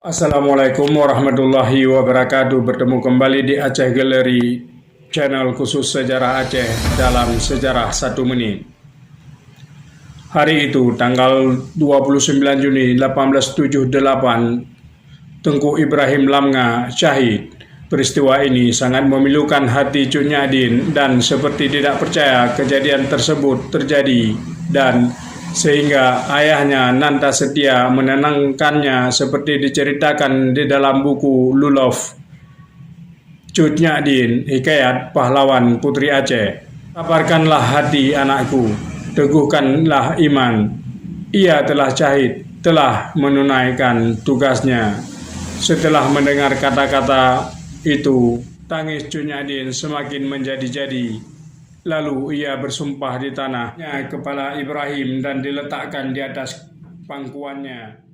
Assalamualaikum warahmatullahi wabarakatuh. Bertemu kembali di Aceh Gallery, channel khusus sejarah Aceh dalam Sejarah 1 Menit. Hari itu, tanggal 29 Juni 1878, Tengku Ibrahim Lamnga syahid. Peristiwa ini sangat memilukan hati Cut Nyadin dan seperti tidak percaya kejadian tersebut terjadi, dan sehingga ayahnya Nanta Setia menenangkannya seperti diceritakan di dalam buku Lulof Cut Nyadin, Hikayat Pahlawan Putri Aceh. Sabarkanlah hati anakku, teguhkanlah iman. Ia telah syahid, telah menunaikan tugasnya. Setelah mendengar kata-kata itu, tangis Cut Nyadin semakin menjadi-jadi. Lalu ia bersumpah di tanahnya kepala Ibrahim dan diletakkan di atas pangkuannya.